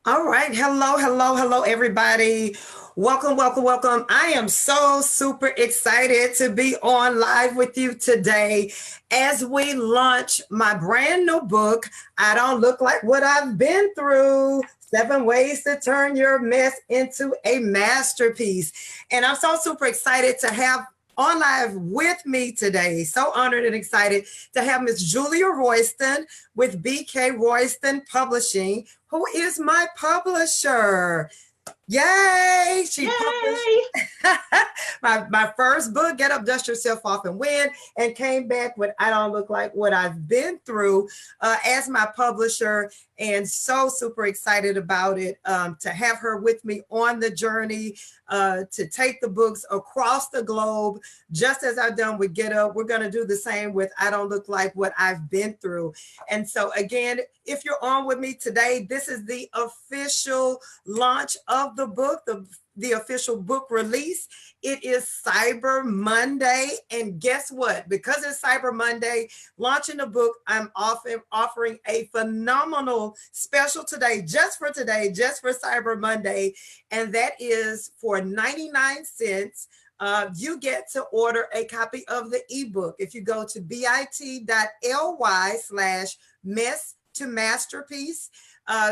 All right. Hello, hello, hello, everybody. Welcome, welcome, welcome. I am so super excited to be on live with you today as we launch my brand new book. I don't look like what I've been through. 7 ways to turn your mess into a masterpiece. And I'm so super excited to have on live with me today. So honored and excited to have Miss Julia Royston with BK Royston Publishing, who is my publisher. Yay! She published Yay! my first book, Get Up, Dust Yourself Off and Win, and came back with I Don't Look Like What I've Been Through as my publisher. And so super excited about it to have her with me on the journey to take the books across the globe. Just as I've done with Get Up, we're going to do the same with I Don't Look Like What I've Been Through. And so, again, if you're on with me today, this is the official launch of the book, the official book release. It is Cyber Monday. And guess what? Because it's Cyber Monday, launching the book, I'm offering a phenomenal special today, just for Cyber Monday. And that is for 99 cents. You get to order a copy of the ebook. If you go to bit.ly/mess to masterpiece,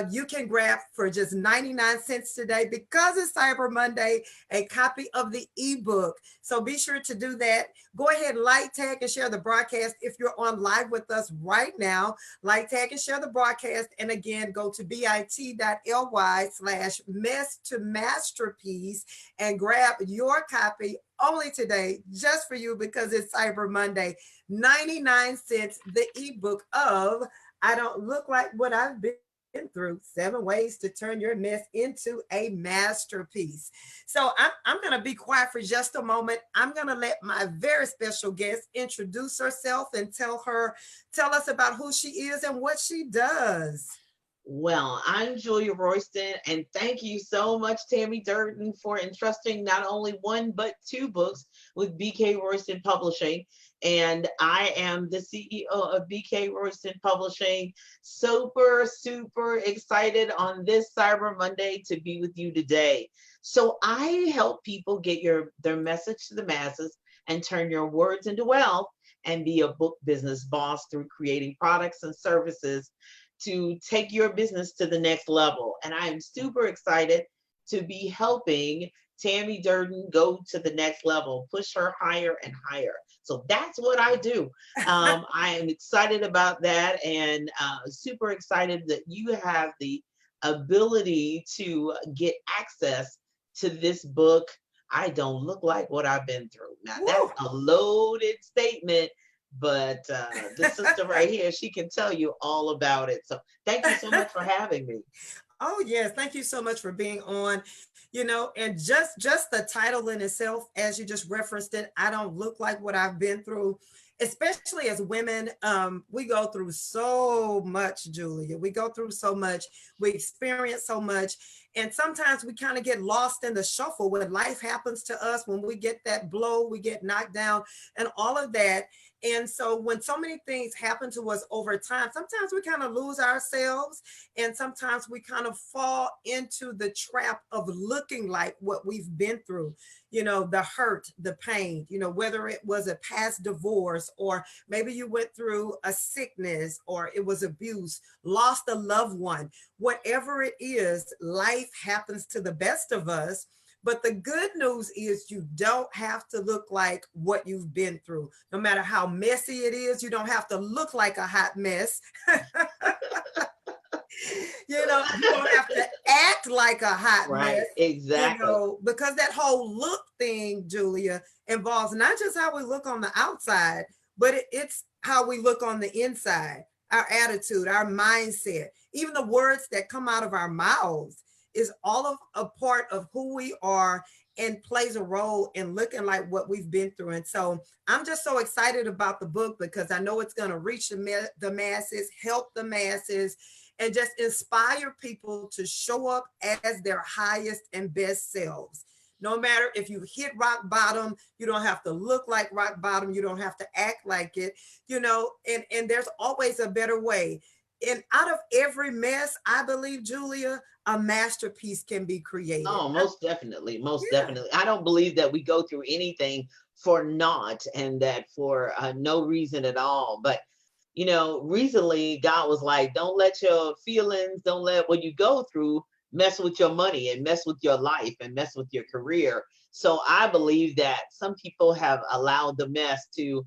you can grab for just 99 cents today, because it's Cyber Monday, a copy of the ebook. So be sure to do that. Go ahead, like, tag, and share the broadcast. If you're on live with us right now, like, tag, and share the broadcast. And again, go to bit.ly/mess to masterpiece and grab your copy only today, just for you, because it's Cyber Monday. 99 cents, the ebook of I Don't Look Like What I've Been Through, 7 ways to turn your mess into a masterpiece. So I'm going to be quiet for just a moment. I'm going to let my very special guest introduce herself and tell us about who she is and what she does. Well, I'm Julia Royston, and thank you so much, Tammy Durden, for entrusting not only one but two books with BK Royston Publishing. And I am the CEO of BK Royston Publishing. Super, super excited on this Cyber Monday to be with you today. So I help people get their message to the masses and turn your words into wealth and be a book business boss through creating products and services to take your business to the next level. And I am super excited to be helping Tammy Durden go to the next level, push her higher and higher. So that's what I do. I am excited about that, and super excited that you have the ability to get access to this book. I don't look like what I've been through. Now, Woo! that's a loaded statement, but this sister right here, she can tell you all about it. So thank you so much for having me. Oh yes, thank you so much for being on. And just the title in itself, as you just referenced it, I don't look like what I've been through. Especially as women, we go through so much, Julia. We go through so much. We experience so much. And sometimes we kind of get lost in the shuffle when life happens to us, when we get that blow, we get knocked down, and all of that. And so when so many things happen to us over time, sometimes we kind of lose ourselves, and sometimes we kind of fall into the trap of looking like what we've been through, the hurt, the pain, whether it was a past divorce, or maybe you went through a sickness, or it was abuse, lost a loved one. Whatever it is, life happens to the best of us. But the good news is you don't have to look like what you've been through. No matter how messy it is, you don't have to look like a hot mess. You don't have to act like a hot mess, Right, exactly. because that whole look thing, Julia, involves not just how we look on the outside, but it's how we look on the inside, our attitude, our mindset, even the words that come out of our mouths is all of a part of who we are, and plays a role in looking like what we've been through. And so I'm just so excited about the book, because I know it's going to reach the masses, help the masses, and just inspire people to show up as their highest and best selves. No matter if you hit rock bottom, you don't have to look like rock bottom. You don't have to act like it, and there's always a better way. And out of every mess, I believe, Julia, a masterpiece can be created. Oh, most definitely. Most Yeah. definitely. I don't believe that we go through anything for naught and that for no reason at all. But, recently God was like, don't let your feelings, don't let what you go through mess with your money and mess with your life and mess with your career. So I believe that some people have allowed the mess to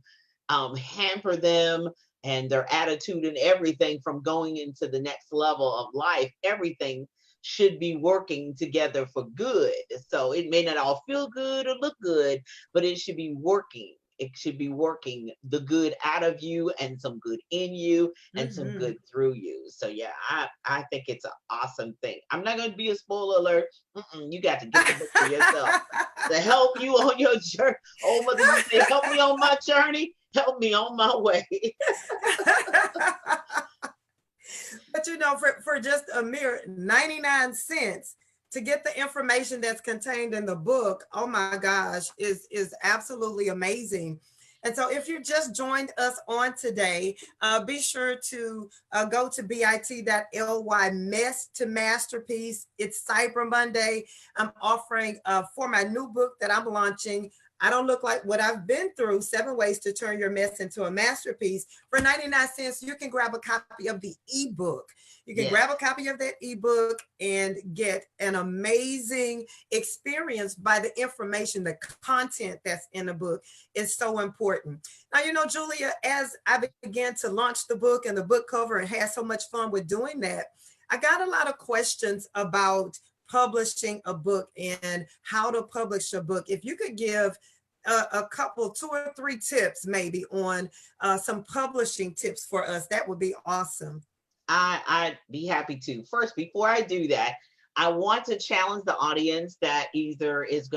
hamper them and their attitude and everything from going into the next level of life. Everything should be working together for good. So it may not all feel good or look good, but it should be working. It should be working the good out of you and some good in you and some Hmm. good through you. So yeah, I think it's an awesome thing. I'm not going to be a spoiler alert. You got to get the book for yourself to help you on your journey. Oh, mother, you say, help me on my journey. Help me on my way. But for just a mere 99 cents to get the information that's contained in the book, oh my gosh, is absolutely amazing. And so if you just joined us on today, be sure to go to bit.ly mess to masterpiece. It's Cyber Monday. I'm offering for my new book that I'm launching. I don't look like what I've been through, 7 ways to turn your mess into a masterpiece. For 99 cents, you can grab a copy of the ebook. You can grab a Yes. copy of that ebook and get an amazing experience by the information, the content that's in the book is so important. Now, Julia, as I began to launch the book and the book cover and had so much fun with doing that, I got a lot of questions about publishing a book and how to publish a book. If you could give a couple, 2 or 3 tips maybe on some publishing tips for us, that would be awesome. I'd be happy to. First, before I do that, I want to challenge the audience that either is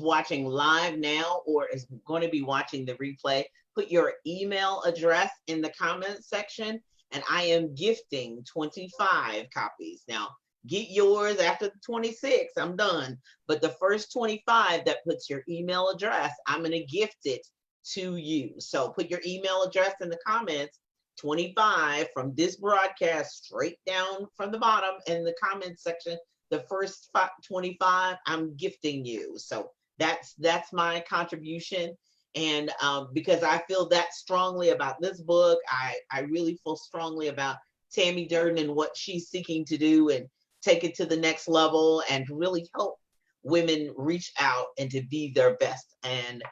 watching live now or is going to be watching the replay. Put your email address in the comments section, and I am gifting 25 copies. Now, get yours after the 26. I'm done. But the first 25 that puts your email address, I'm going to gift it to you. So put your email address in the comments. 25 from this broadcast straight down from the bottom in the comments section. The first 25 I'm gifting you. So that's my contribution. And because I feel that strongly about this book, I really feel strongly about Tammy Durden and what she's seeking to do and take it to the next level and really help women reach out and to be their best. And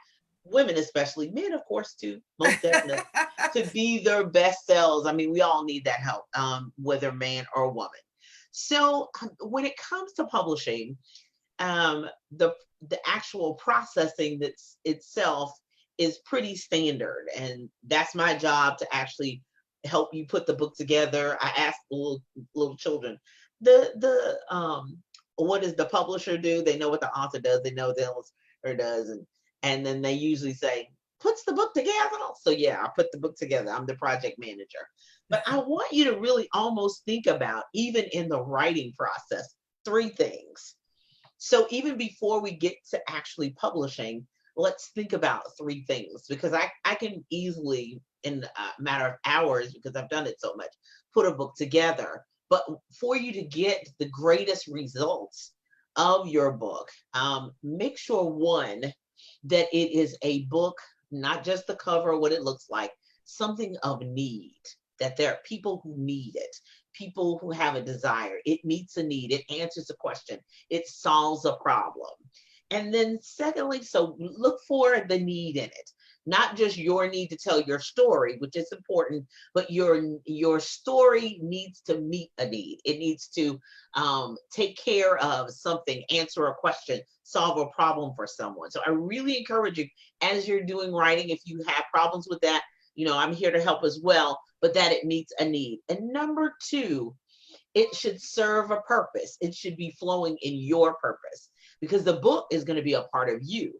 women, especially men, of course, too, most definitely, to be their best selves. I mean, we all need that help, whether man or woman. So when it comes to publishing, the actual processing that's itself is pretty standard, and that's my job to actually help you put the book together. I ask little children, the what does the publisher do? They know what the author does. They know what the illustrator does, and then they usually say, puts the book together. So yeah, I put the book together. I'm the project manager. But I want you to really almost think about, even in the writing process, 3 things. So even before we get to actually publishing, let's think about 3 things, because I can easily, in a matter of hours, because I've done it so much, put a book together. But for you to get the greatest results of your book, make sure, one, that it is a book, not just the cover, what it looks like, something of need, that there are people who need it, people who have a desire. It meets a need, it answers a question, it solves a problem. And then secondly, so look for the need in it, not just your need to tell your story, which is important, but your story needs to meet a need. It needs to take care of something, answer a question, solve a problem for someone. So I really encourage you, as you're doing writing, if you have problems with that, I'm here to help as well, but that it meets a need. And number 2, it should serve a purpose. It should be flowing in your purpose, because the book is going to be a part of you.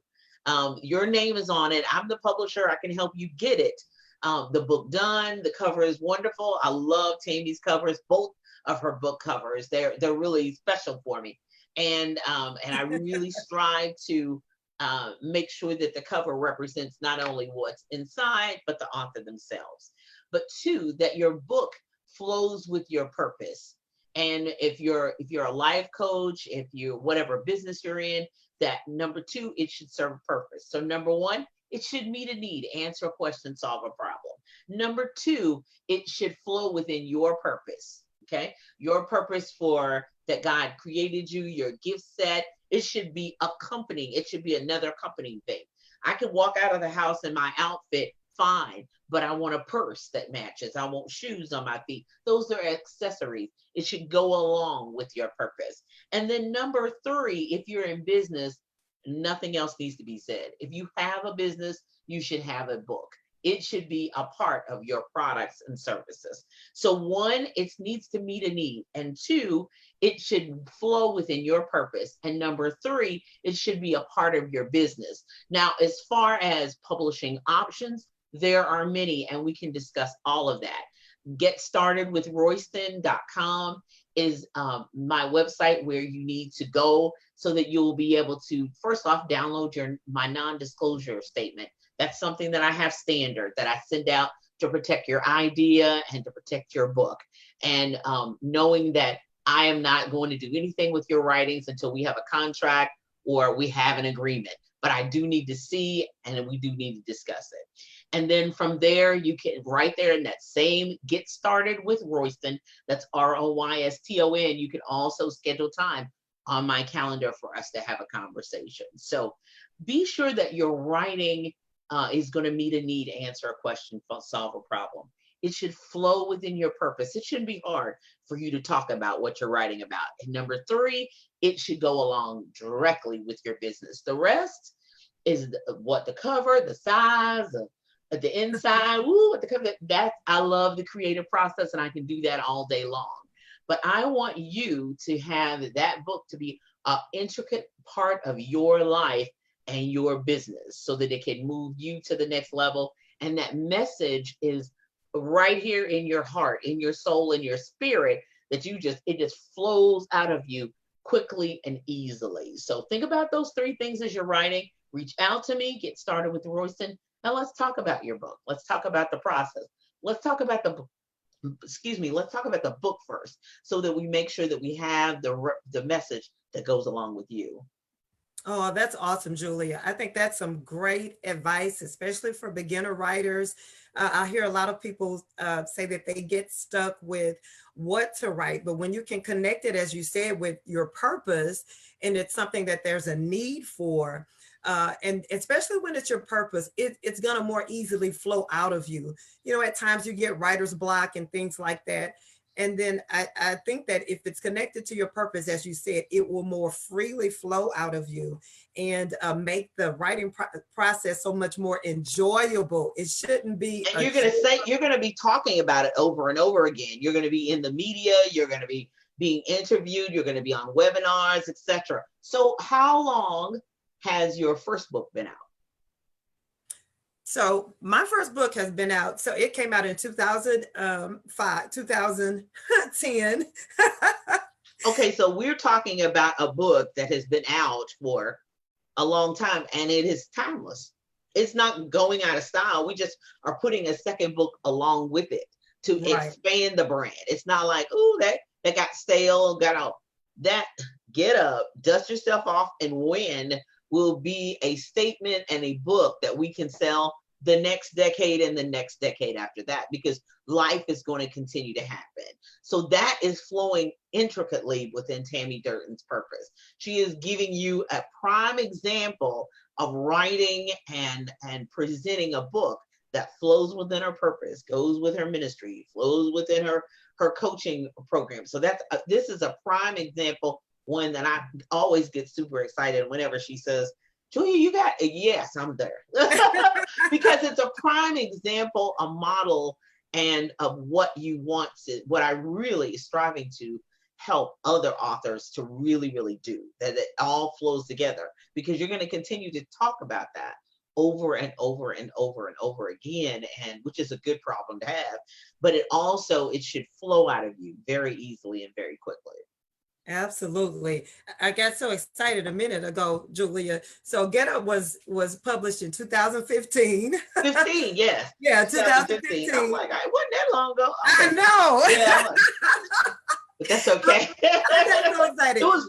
Your name is on it. I'm the publisher. I can help you get it. The book done. The cover is wonderful. I love Tammy's covers, both of her book covers. They're really special for me. And I really strive to make sure that the cover represents not only what's inside, but the author themselves. But 2, that your book flows with your purpose. And if you're a life coach, if you whatever business you're in, that number two, it should serve a purpose. So number one, it should meet a need, answer a question, solve a problem. Number two, it should flow within your purpose. Okay, your purpose for that God created you, your gift set. It should be accompanying. It should be another accompanying thing. I can walk out of the house in my outfit fine, but I want a purse that matches. I want shoes on my feet. Those are accessories. It should go along with your purpose. And then number three, if you're in business, nothing else needs to be said. If you have a business, you should have a book. It should be a part of your products and services. So one, it needs to meet a need. And two, it should flow within your purpose. And number three, it should be a part of your business. Now, as far as publishing options, there are many, and we can discuss all of that. Get started with Royston.com is my website where you need to go so that you'll be able to, first off, download my non-disclosure statement. That's something that I have standard that I send out to protect your idea and to protect your book. And knowing that I am not going to do anything with your writings until we have a contract or we have an agreement. But I do need to see, and we do need to discuss it. And then from there, you can, right there in that same Get Started with Royston, that's Royston, you can also schedule time on my calendar for us to have a conversation. So be sure that your writing is going to meet a need, answer a question, solve a problem. It should flow within your purpose. It shouldn't be hard for you to talk about what you're writing about. And number three, it should go along directly with your business. The rest is what the cover, the size, the inside, what the cover, I love the creative process and I can do that all day long. But I want you to have that book to be an intricate part of your life and your business so that it can move you to the next level. And that message is right here in your heart, in your soul, in your spirit, that it just flows out of you quickly and easily. So think about those three things as you're writing. Reach out to me, Get Started with Royston, and let's talk about your book. Let's talk about the process. Let's talk about let's talk about the book first so that we make sure that we have the message that goes along with you. Oh, that's awesome, Julia. I think that's some great advice, especially for beginner writers. I hear a lot of people say that they get stuck with what to write, but when you can connect it, as you said, with your purpose, and it's something that there's a need for, and especially when it's your purpose, it's going to more easily flow out of you. You know, at times you get writer's block and things like that. And then I think that if it's connected to your purpose, as you said, it will more freely flow out of you and make the writing process so much more enjoyable. It shouldn't be. And you're going to be talking about it over and over again. You're going to be in the media. You're going to be being interviewed. You're going to be on webinars, etc. So how long has your first book been out? So my first book has been out. So it came out in 2010. Okay, so we're talking about a book that has been out for a long time and it is timeless. It's not going out of style. We just are putting a second book along with it to expand the brand. It's not like, oh, that got stale, got out. That get up, dust yourself off, and win will be a statement and a book that we can sell the next decade and the next decade after that, because life is going to continue to happen. So that is flowing intricately within Tammy Durden's purpose. She is giving you a prime example of writing and presenting a book that flows within her purpose, goes with her ministry, flows within her coaching program. So this is a prime example, one that I always get super excited whenever she says, Julia, you got it. Yes, I'm there. Because it's a prime example, a model, and of what you want to, what I really is striving to help other authors to really, really do, that it all flows together, because you're going to continue to talk about that over and over and over and over again, and which is a good problem to have, but it should flow out of you very easily and very quickly. Absolutely. I got so excited a minute ago, Julia. So Get Up was published in 2015. 15, yes. Yeah, 2015. I'm like, it wasn't that long ago? I Okay. know. Yeah, but that's okay. I got so excited. It was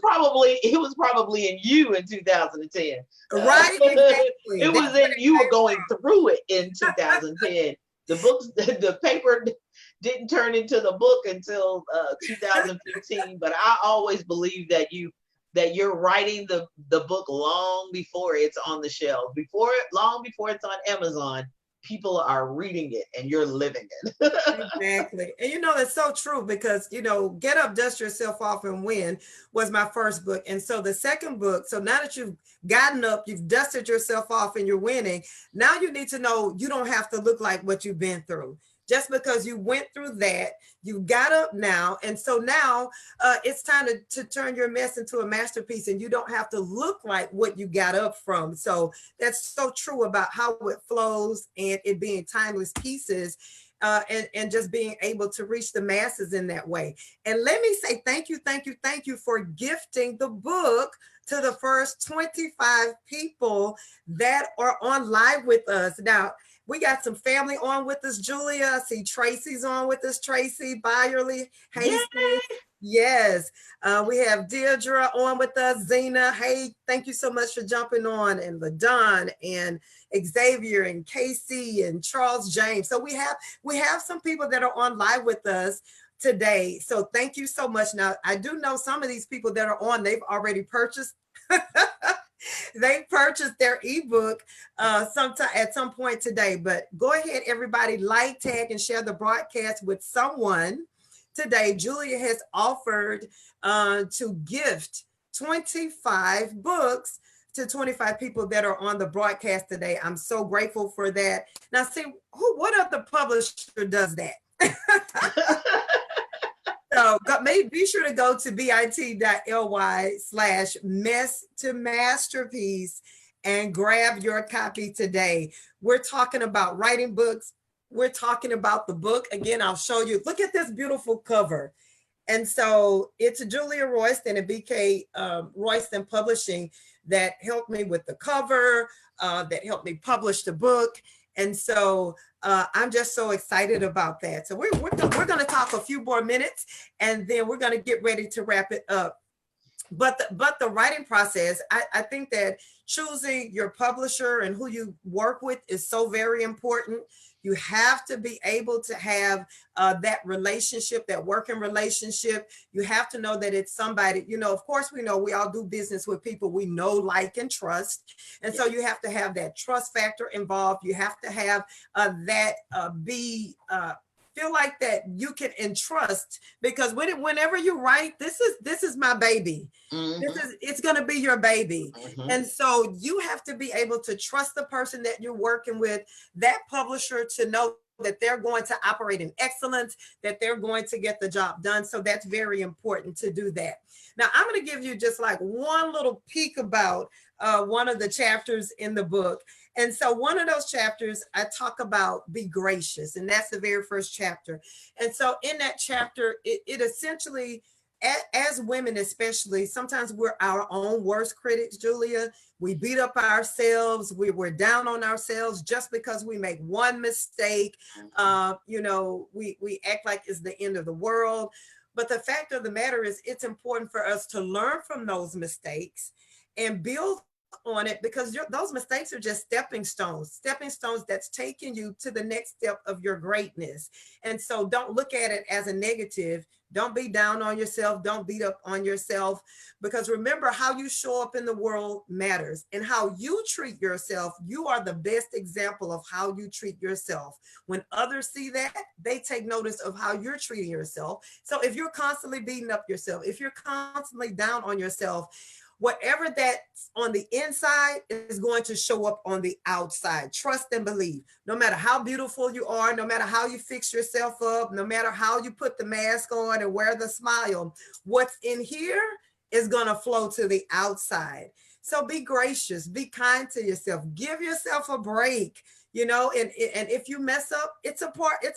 probably in you in 2010. Right? Exactly. It That's was what in it you were came going through it in 2010. The books, the paper didn't turn into the book until 2015. But I always believe that you're writing the book long before it's on the shelf, long before it's on Amazon. People are reading it, and you're living it. Exactly. And that's so true because, Get Up, Dust Yourself Off and Win was my first book. And so the second book, so now that you've gotten up, you've dusted yourself off and you're winning, now you need to know you don't have to look like what you've been through. Just because you went through that, you got up now. And so now it's time to turn your mess into a masterpiece, and you don't have to look like what you got up from. So that's so true about how it flows and it being timeless pieces. And just being able to reach the masses in that way. And let me say thank you, thank you, thank you for gifting the book to the first 25 people that are on live with us. Now, we got some family on with us. Julia, I see Tracy's on with us. Tracy Byerly, Yay! Hastings. Yes. We have Deirdre on with us. Zena, hey, thank you so much for jumping on. And LaDon and Xavier and Casey and Charles James. So we have some people that are on live with us today. So thank you so much. Now, I do know some of these people that are on, they've already purchased. They purchased their ebook sometime at some point today. But go ahead, everybody, like, tag, and share the broadcast with someone today. Julia has offered to gift 25 books to 25 people that are on the broadcast today. I'm so grateful for that. Now, see, what other publisher does that? So be sure to go to bit.ly/mess to masterpiece and grab your copy today. We're talking about writing books. We're talking about the book. Again, I'll show you. Look at this beautiful cover. And so it's Julia Royston and BK Royston Publishing that helped me with the cover, that helped me publish the book. And so I'm just so excited about that. So we're going to talk a few more minutes, and then we're going to get ready to wrap it up. But the writing process, I think that choosing your publisher and who you work with is so very important. You have to be able to have that relationship, that working relationship. You have to know that it's somebody, of course, we know we all do business with people we know, like, and trust. And so you have to have that trust factor involved. You have to have feel like that you can entrust, because whenever you write, this is my baby. Mm-hmm. It's going to be your baby. Mm-hmm. And so you have to be able to trust the person that you're working with, that publisher, to know that they're going to operate in excellence, that they're going to get the job done. So that's very important to do that. Now, I'm going to give you just like one little peek about one of the chapters in the book. And so one of those chapters, I talk about be gracious, and that's the very first chapter. And so in that chapter, it essentially, as women especially, sometimes we're our own worst critics, Julia. We beat up ourselves. We're down on ourselves just because we make one mistake. We act like it's the end of the world. But the fact of the matter is, it's important for us to learn from those mistakes and build on it, because those mistakes are just stepping stones that's taking you to the next step of your greatness. And so don't look at it as a negative. Don't be down on yourself. Don't beat up on yourself, because remember, how you show up in the world matters, and how you treat yourself. You are the best example of how you treat yourself. When others see that, they take notice of how you're treating yourself. So if you're constantly beating up yourself, if you're constantly down on yourself, whatever that's on the inside is going to show up on the outside. Trust and believe. No matter how beautiful you are, no matter how you fix yourself up, no matter how you put the mask on and wear the smile, what's in here is going to flow to the outside. So be gracious, be kind to yourself, give yourself a break. And if you mess up, it's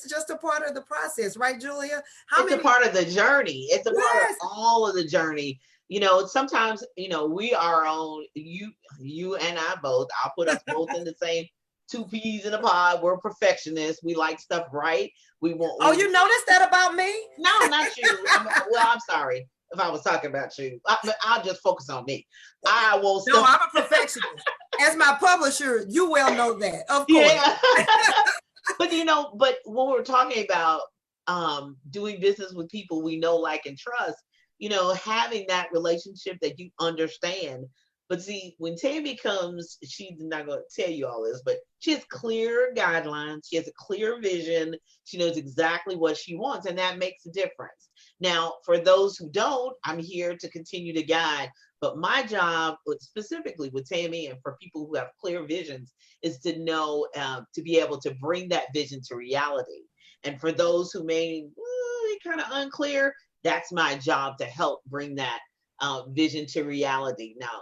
just a part of the process, right, Julia? It's a part of the journey. It's a part of all of the journey. Sometimes, we are on, you and I both, I'll put us both in the two peas in a pod. We're perfectionists. We like stuff right. We want. Oh, you noticed that about me? No, not you. I'm sorry if I was talking about you. But I'll just focus on me. I won't. No, I'm a perfectionist. As my publisher, you well know that, of course. Yeah. But but when we're talking about doing business with people we know, like, and trust, having that relationship that you understand. But see, when Tammy comes, she's not going to tell you all this, but she has clear guidelines. She has a clear vision. She knows exactly what she wants, and that makes a difference. Now, for those who don't, I'm here to continue to guide. But my job, specifically with Tammy and for people who have clear visions, is to know, to be able to bring that vision to reality. And for those who may be kind of unclear, that's my job to help bring that vision to reality. Now,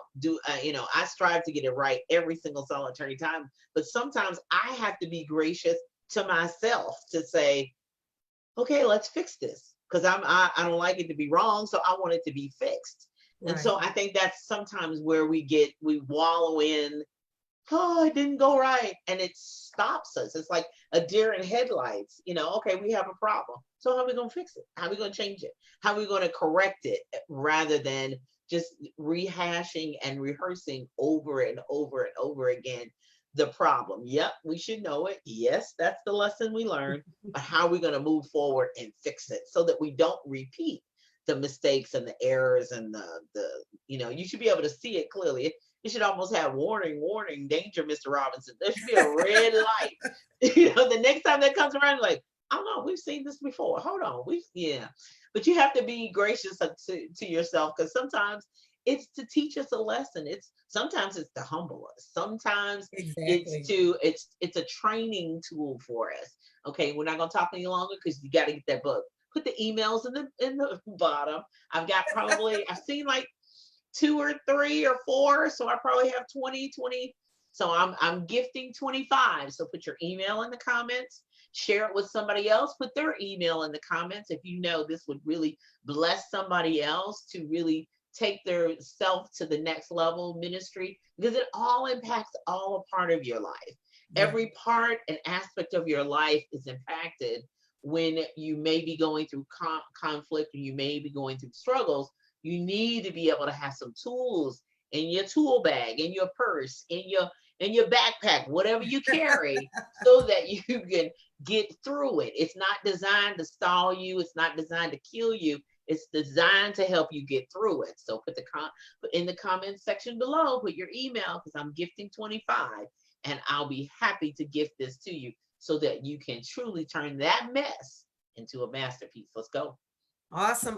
I strive to get it right every single solitary time, but sometimes I have to be gracious to myself to say, okay, let's fix this, because I don't like it to be wrong, so I want it to be fixed. Right. And so I think that's sometimes where we wallow in, oh, it didn't go right, and it stops us. It's like a deer in headlights. Okay, we have a problem, so how are we going to fix it? How are we going to change it? How are we going to correct it, rather than just rehashing and rehearsing over and over and over again the problem? Yep, we should know it. Yes, that's the lesson we learned. But how are we going to move forward and fix it so that we don't repeat the mistakes and the errors and the you should be able to see it clearly. You should almost have warning, danger, Mr. Robinson. There should be a red light. The next time that comes around, like, I don't know, we've seen this before. Hold on. But you have to be gracious to yourself, because sometimes it's to teach us a lesson. Sometimes it's to humble us. Sometimes it's a training tool for us. Okay, we're not gonna talk any longer because you got to get that book. Put the emails in the bottom. I've seen like 2 or 3 or 4, so I probably have 20. So I'm gifting 25. So put your email in the comments, share it with somebody else, put their email in the comments if this would really bless somebody else to really take their self to the next level ministry, because it all impacts all a part of your life. Yeah. Every part and aspect of your life is impacted when you may be going through conflict, or you may be going through struggles. You need to be able to have some tools in your tool bag, in your purse, in your backpack, whatever you carry, so that you can get through it. It's not designed to stall you. It's not designed to kill you. It's designed to help you get through it. So put in the comment section below, put your email, because I'm gifting 25, and I'll be happy to gift this to you so that you can truly turn that mess into a masterpiece. Let's go. Awesome.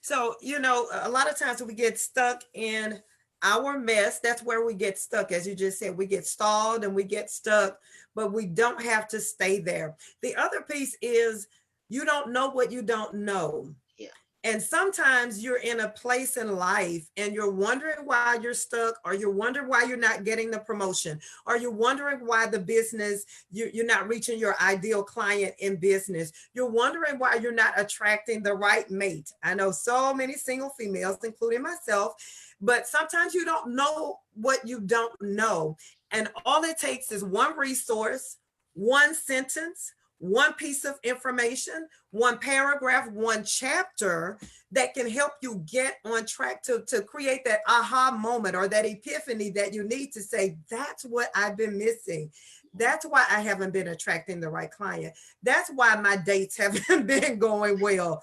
So, a lot of times we get stuck in our mess. That's where we get stuck. As you just said, we get stalled and we get stuck, but we don't have to stay there. The other piece is, you don't know what you don't know. Yeah. And sometimes you're in a place in life and you're wondering why you're stuck, or you're wondering why you're not getting the promotion, or you're wondering why the business, you're not reaching your ideal client in business. You're wondering why you're not attracting the right mate. I know so many single females, including myself, but sometimes you don't know what you don't know. And all it takes is one resource, one sentence, one piece of information, one paragraph, one chapter that can help you get on track to create that aha moment or that epiphany that you need to say, that's what I've been missing. That's why I haven't been attracting the right client. That's why my dates haven't been going well,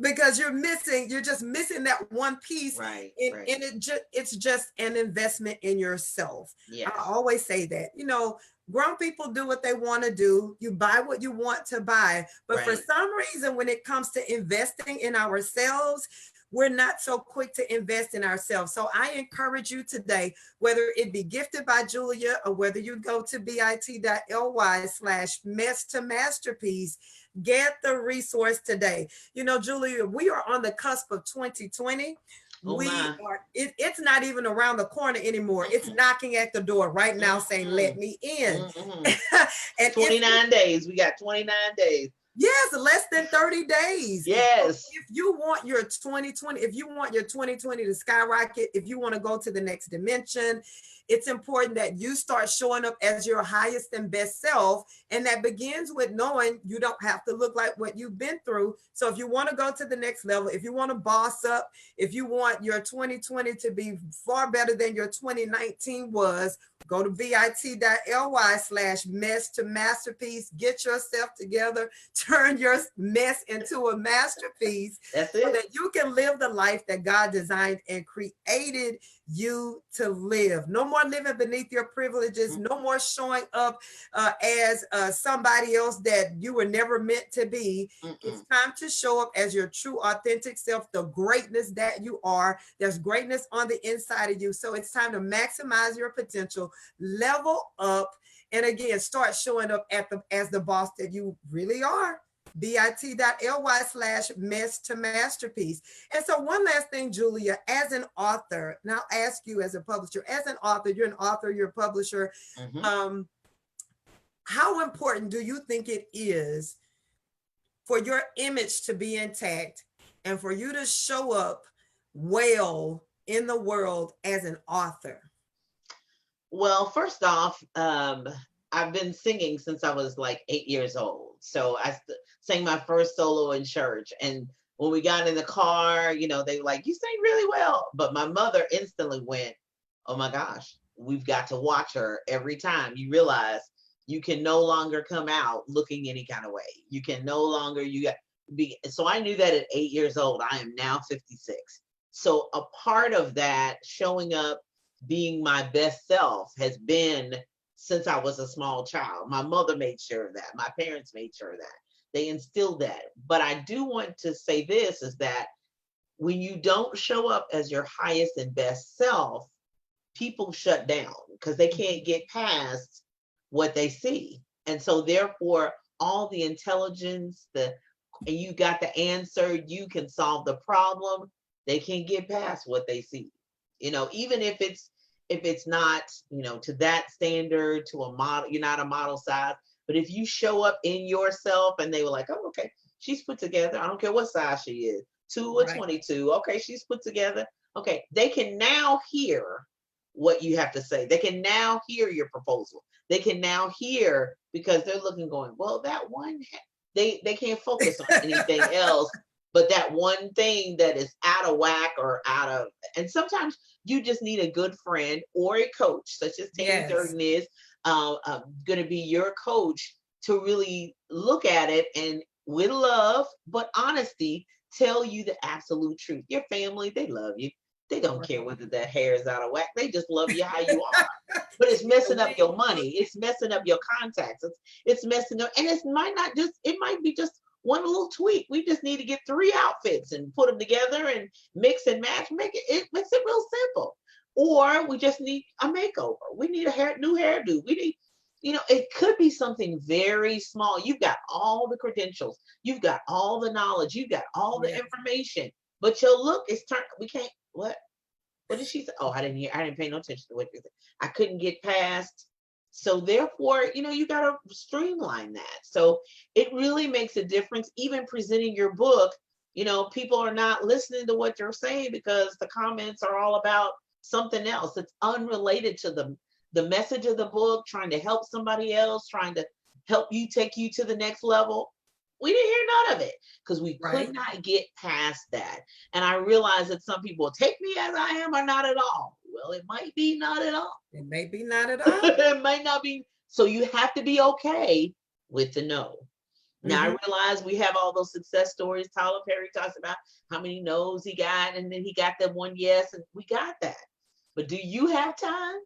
because you're just missing that one piece. Right. And it's just an investment in yourself. Yeah. I always say that, grown people do what they want to do. You buy what you want to buy. But for some reason, when it comes to investing in ourselves, we're not so quick to invest in ourselves. So I encourage you today, whether it be Gifted by Julia, or whether you go to bit.ly/mess-to-masterpiece, get the resource today. Julia, we are on the cusp of 2020. It's not even around the corner anymore. It's knocking at the door right now saying, let me in. And 29 days. We got 29 days. Yes, less than 30 days. Yes. If you want your 2020 to skyrocket, if you want to go to the next dimension, it's important that you start showing up as your highest and best self. And that begins with knowing you don't have to look like what you've been through. So if you want to go to the next level, if you want to boss up, if you want your 2020 to be far better than your 2019 was, go to bit.ly/mess to masterpiece. Get yourself together, turn your mess into a masterpiece. That's so it. that you can live the life that God designed and created you to live. No more living beneath your privileges. No more showing up as somebody else that you were never meant to be. It's time to show up as your true, authentic self, the greatness that you are. There's greatness on the inside of you. So it's time to maximize your potential, level up, and again, start showing up as the boss that you really are. bit.ly/mess to masterpiece. And so one last thing, Julia, as an author, now ask you as a publisher, as an author, you're an author, you're a publisher. How important do you think it is for your image to be intact and for you to show up well in the world as an author? Well, first off, I've been singing since I was like 8 years old. So I sang my first solo in church. And when we got in the car, you know, they were like, you sing really well. But my mother instantly went, oh my gosh, we've got to watch her every time. You realize you can no longer come out looking any kind of way. You can no longer, so I knew that at 8 years old. I am now 56. So a part of that showing up, being my best self has been since I was a small child. My mother made sure of that. My parents made sure of that. They instilled that. But I do want to say this is that when you don't show up as your highest and best self, people shut down because they can't get past what they see. And so therefore, all the intelligence, and you got the answer, you can solve the problem, they can't get past what they see. You know, even if it's not, you know, to that standard, to a model, you're not a model size, but if you show up in yourself and they were like, oh, okay, she's put together. I don't care what size she is, 2 or 22. Okay, she's put together. Okay, they can now hear what you have to say. They can now hear your proposal. They can now hear, because they're looking going, well, that one, they can't focus on anything else but that one thing that is out of whack or out of, and sometimes you just need a good friend or a coach, such as Tammy Durden is going to be your coach, to really look at it and with love, but honesty, tell you the absolute truth. Your family, they love you. They don't care whether that hair is out of whack. They just love you how you are. But it's messing up your money. It's messing up your contacts. It's messing up. And it might be just one little tweak. We just need to get 3 outfits and put them together and mix and match. It makes it real simple. Or we just need a makeover. We need a new hairdo. We need, it could be something very small. You've got all the credentials. You've got all the knowledge. You've got all the information. But your look is turned. We can't. What did she say? Oh, I didn't hear. I didn't pay no attention to what you said. I couldn't get past. So therefore, you got to streamline that. So it really makes a difference. Even presenting your book, people are not listening to what you're saying because the comments are all about something else. It's unrelated to the message of the book, trying to help somebody else, trying to help you take you to the next level. We didn't hear none of it because we could not get past that. And I realize that some people take me as I am or not at all. Well, it might be not at all. It may be not at all. It might not be. So you have to be okay with the no. Now I realize we have all those success stories. Tyler Perry talks about how many no's he got, and then he got that one yes, and we got that. But do you have time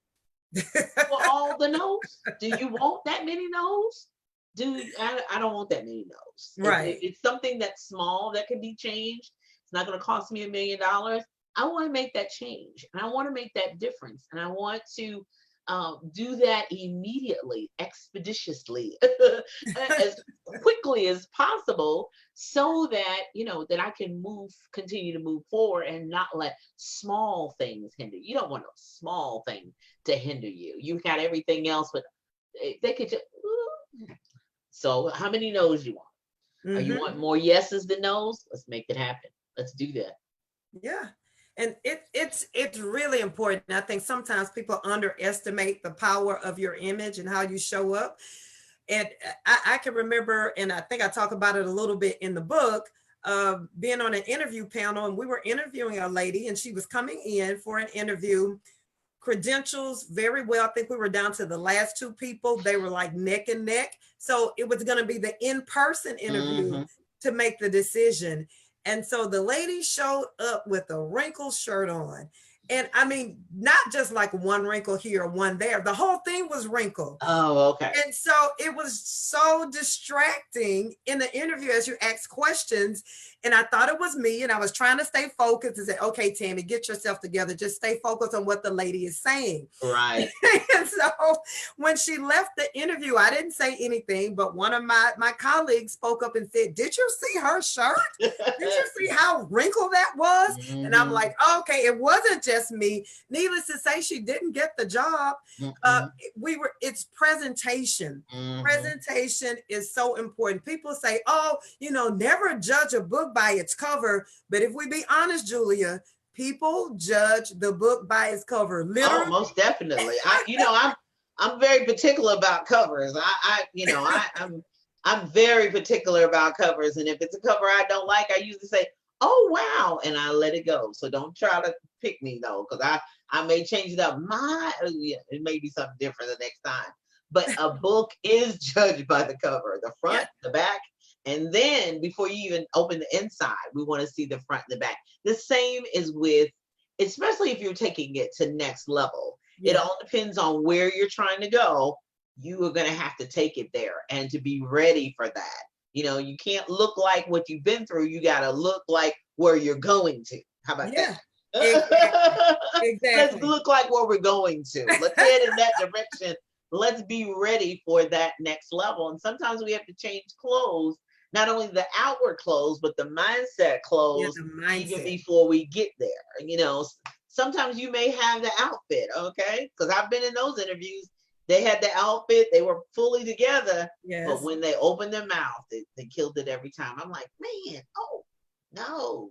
for all the no's? Do you want that many no's? I don't want that many no's. Right. If it's something that's small that can be changed, it's not going to cost me $1 million. I want to make that change, and I want to make that difference, and I want to do that immediately, expeditiously, as quickly as possible, so that that I can continue to move forward and not let small things hinder you. You don't want a small thing to hinder you. You've got everything else, but they could just. So how many no's you want? Or you want more yeses than no's? Let's make it happen. Let's do that. Yeah. And it's really important. I think sometimes people underestimate the power of your image and how you show up. And I can remember, and I think I talk about it a little bit in the book, being on an interview panel, and we were interviewing a lady, and she was coming in for an interview. Credentials very well. I think we were down to the last two people. They were like neck and neck. So it was going to be the in-person interview to make the decision. And so the lady showed up with a wrinkled shirt on. And I mean, not just like one wrinkle here, one there. The whole thing was wrinkled. Oh, okay. And so it was so distracting in the interview as you asked questions. And I thought it was me. And I was trying to stay focused and say, okay, Tammy, get yourself together. Just stay focused on what the lady is saying. Right. And so when she left the interview, I didn't say anything, but one of my colleagues spoke up and said, did you see her shirt? Did you see how wrinkled that was? And I'm like, okay, it wasn't just me. Needless to say, she didn't get the job. It's presentation. Presentation is so important. People say, oh, never judge a book by its cover. But if we be honest, Julia, people judge the book by its cover. Literally. Oh, most definitely. I'm very particular about covers. I'm very particular about covers. And if it's a cover I don't like, I usually say, oh, wow. And I let it go. So don't try to pick me though, because I may change it up. It may be something different the next time. But a book is judged by the cover, the front, the back. And then before you even open the inside, we want to see the front and the back. The same is with, especially if you're taking it to next level. It all depends on where you're trying to go. You are going to have to take it there and to be ready for that. You can't look like what you've been through. You got to look like where you're going to. How about that? Exactly. Let's look like where we're going to. Let's head in that direction. Let's be ready for that next level. And sometimes we have to change clothes, not only the outward clothes, but the mindset clothes, even before we get there. Sometimes you may have the outfit, okay? Because I've been in those interviews. They had the outfit, they were fully together, but when they opened their mouth, they killed it every time. I'm like, man, oh, no,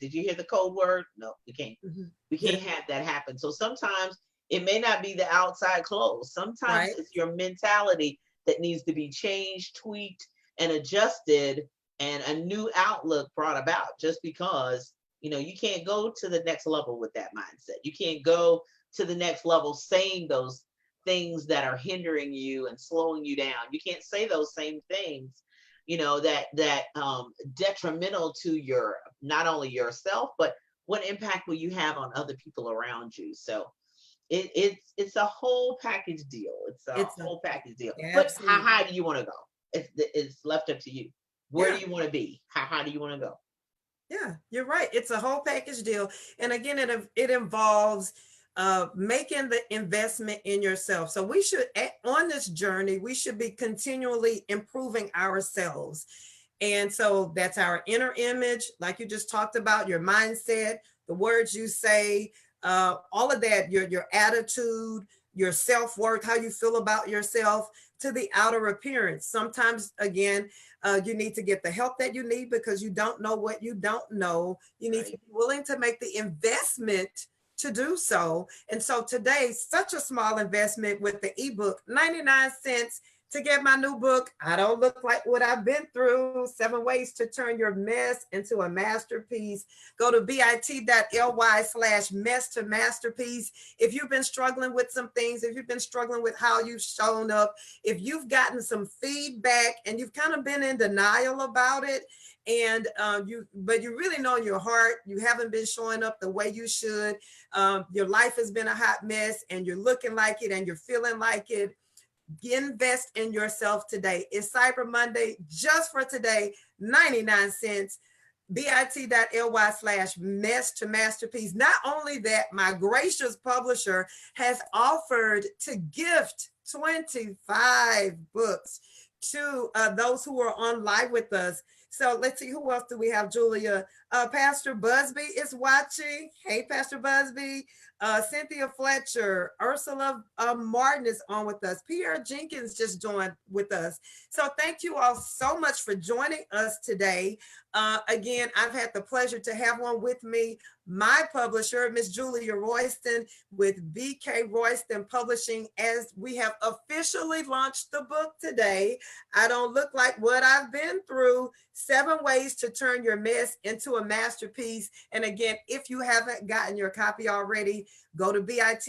did you hear the code word? No, we can't. We can't have that happen. So sometimes it may not be the outside clothes. Sometimes it's your mentality that needs to be changed, tweaked, and adjusted, and a new outlook brought about, just because, you can't go to the next level with that mindset. You can't go to the next level saying those things that are hindering you and slowing you down. You can't say those same things, that detrimental to your, not only yourself, but what impact will you have on other people around you? So it's a whole package deal. It's a whole package deal. But how high do you want to go? It's left up to you. Where do you want to be? How high do you want to go? Yeah, you're right. It's a whole package deal. And again, it involves making the investment in yourself. So we should, on this journey, we should be continually improving ourselves. And so that's our inner image, like you just talked about, your mindset, the words you say, all of that, your attitude, your self-worth, how you feel about yourself, to the outer appearance. Sometimes, again, you need to get the help that you need because you don't know what you don't know. You need to be willing to make the investment to do so. And so today, such a small investment with the ebook, 99 cents to get my new book, I Don't Look Like What I've Been Through, 7 Ways to Turn Your Mess into a Masterpiece. Go to bit.ly/mess to masterpiece. If you've been struggling with some things, if you've been struggling with how you've shown up, if you've gotten some feedback and you've kind of been in denial about it, and but you really know in your heart you haven't been showing up the way you should, your life has been a hot mess and you're looking like it and you're feeling like it, invest in yourself today. It's Cyber Monday just for today, 99 cents, bit.ly/mess to masterpiece. Not only that, my gracious publisher has offered to gift 25 books to those who are on live with us. So let's see, who else do we have, Julia? Pastor Busby is watching. Hey, Pastor Busby. Cynthia Fletcher, Ursula Martin is on with us. Pierre Jenkins just joined with us. So thank you all so much for joining us today. Again, I've had the pleasure to have one with me, my publisher, Miss Julia Royston with BK Royston Publishing, as we have officially launched the book today. I don't look like what I've been through. 7 ways to turn your mess into a masterpiece. And again, if you haven't gotten your copy already, go to bit.ly/mess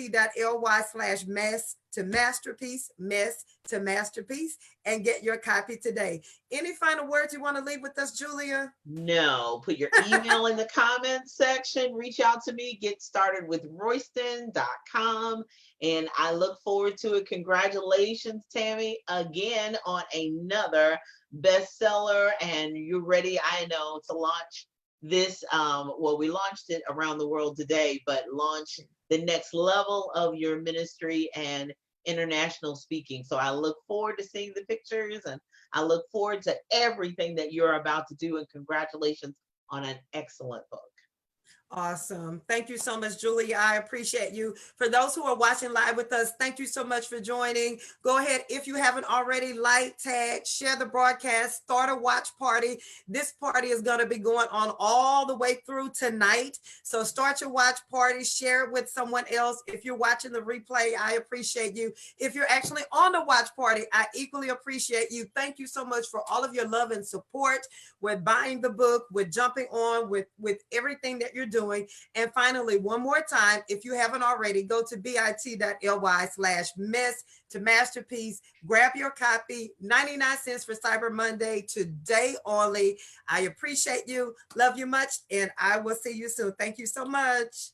to masterpiece, mess to masterpiece, and get your copy today. Any final words you want to leave with us, Julia? No, put your email in the comments section, reach out to me, get started with royston.com, and I look forward to it. Congratulations, Tammy, again on another bestseller, and you're ready, I know, to launch this. Well, we launched it around the world today, but launch the next level of your ministry and international speaking. So I look forward to seeing the pictures, and I look forward to everything that you're about to do, and congratulations on an excellent book. Awesome. Thank you so much, Julia. I appreciate you. For those who are watching live with us, thank you so much for joining. Go ahead, if you haven't already, like, tag, share the broadcast, start a watch party. This party is going to be going on all the way through tonight. So start your watch party, share it with someone else. If you're watching the replay, I appreciate you. If you're actually on the watch party, I equally appreciate you. Thank you so much for all of your love and support with buying the book, with jumping on, with everything that you're doing. And finally, one more time, if you haven't already, go to bit.ly/mess to masterpiece. Grab your copy, 99 cents for Cyber Monday, today only. I appreciate you, love you much, and I will see you soon. Thank you so much.